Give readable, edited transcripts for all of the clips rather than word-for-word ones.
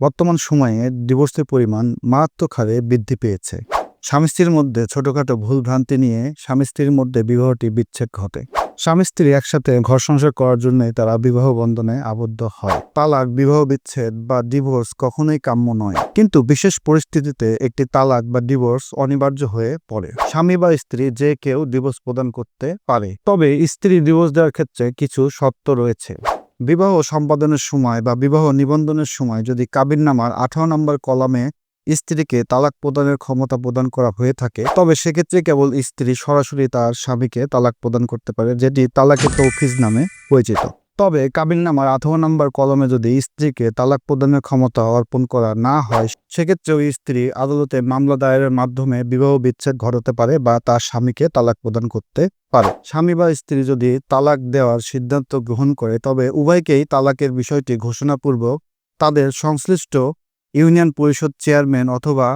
বর্তমান সময়ে ডিভোর্সের পরিমাণ মারাত্মক হারে বৃদ্ধি পেয়েছে। স্বামী স্ত্রীর মধ্যে ছোটখাটো ভুলভ্রান্তি নিয়ে স্বামী স্ত্রীর মধ্যে বিবাহটি বিচ্ছেদ ঘটে। স্বামী স্ত্রী একসাথে ঘর সংসার করার জন্যই তারা বিবাহ বন্ধনে আবদ্ধ হয়। তালাক, বিবাহ বিচ্ছেদ বা ডিভোর্স কখনোই কাম্য নয়, কিন্তু বিশেষ পরিস্থিতিতে একটি তালাক বা ডিভোর্স অনিবার্য হয়ে পড়ে। স্বামী বা স্ত্রী যে কেউ ডিভোর্স প্রদান করতে পারে, তবে স্ত্রী ডিভোর্স দেওয়ার ক্ষেত্রে কিছু শর্ত রয়েছে। বিবাহ সম্পাদনের সময় বা বিবাহ নিবন্ধনের সময় যদি কাবিননামার 18 নম্বর কলামে স্ত্রীকে তালাক প্রদানের ক্ষমতা প্রদান করা হয়ে থাকে, তবে সেক্ষেত্রে কেবল স্ত্রী সরাসরি তার স্বামীকে তালাক প্রদান করতে পারে, যেটি তালাকে তৌফিজ নামে পরিচিত। তবে কাবিননামার 18 নম্বর কলমে যদি স্ত্রীকে তালাক প্রদানের ক্ষমতা অর্পণ করা না হয়, সেক্ষেত্রে ওই স্ত্রী আদালতে মামলা দায়েরের মাধ্যমে বিবাহ বিচ্ছেদ ঘটাতে পারে বা তার স্বামীকে তালাক প্রদান করতে পারে। স্বামী বা স্ত্রী যদি তালাক দেওয়ার সিদ্ধান্ত গ্রহণ করে, তবে উভয়কেই তালাকের বিষয়টি ঘোষণাপূর্বক তাদের সংশ্লিষ্ট ইউনিয়ন পরিষদ চেয়ারম্যান অথবা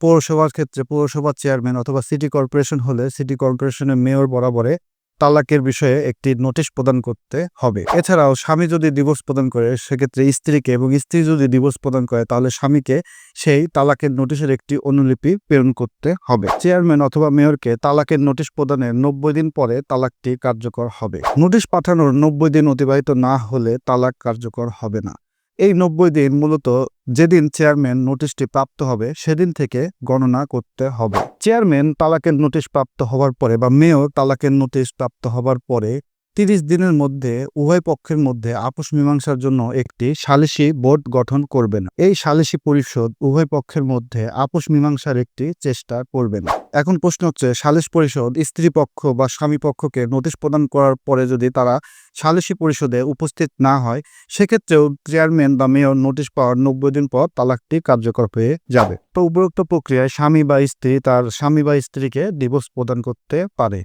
পৌরসভার ক্ষেত্রে পৌরসভার চেয়ারম্যান অথবা সিটি কর্পোরেশন হলে সিটি কর্পোরেশনের মেয়র বরাবরে তালাকের বিষয়ে একটি নোটিশ প্রদান করতে হবে। এছাড়াও স্বামী যদি ডিভোর্স প্রদান করে, সেক্ষেত্রে স্ত্রীকে, এবং স্ত্রী যদি ডিভোর্স প্রদান করে, তাহলে স্বামীকে সেই তালাকের নোটিশের একটি অনুলিপি প্রেরণ করতে হবে। চেয়ারম্যান অথবা মেয়রকে তালাকের নোটিশ প্রদানের 90 দিন পরে তালাকটি কার্যকর হবে। নোটিশ পাঠানোর 90 দিন অতিবাহিত না হলে তালাক কার্যকর হবে না। এই 90 দিন মূলত যেদিন চেয়ারম্যান নোটিশটি প্রাপ্ত হবে সেদিন থেকে গণনা করতে হবে। চেয়ারম্যান তালাকের নোটিশ প্রাপ্ত হওয়ার পরে বা মেয়র তালাকের নোটিশ প্রাপ্ত হওয়ার পরে 30 দিনের মধ্যে উভয় পক্ষের মধ্যে আপোষ মীমাংসার জন্য একটি সালিসি বোর্ড গঠন করবেন। এই সালিসি পরিষদ উভয় পক্ষের মধ্যে আপোষ মীমাংসার একটি চেষ্টা করবেন। এখন প্রশ্ন হচ্ছে, সালিস পরিষদ স্ত্রী পক্ষ বা স্বামী পক্ষকে নোটিশ প্রদান করার পরে যদি তারা সালিসি পরিষদে উপস্থিত না হয়, সেক্ষেত্রেও চেয়ারম্যান বা মেয়র নোটিশ পাওয়ার 90 দিন পর তালাকটি কার্যকর হয়ে যাবে। তো উপরোক্ত প্রক্রিয়ায় স্বামী বা স্ত্রী তার স্বামী বা স্ত্রীকে ডিভোর্স প্রদান করতে পারে।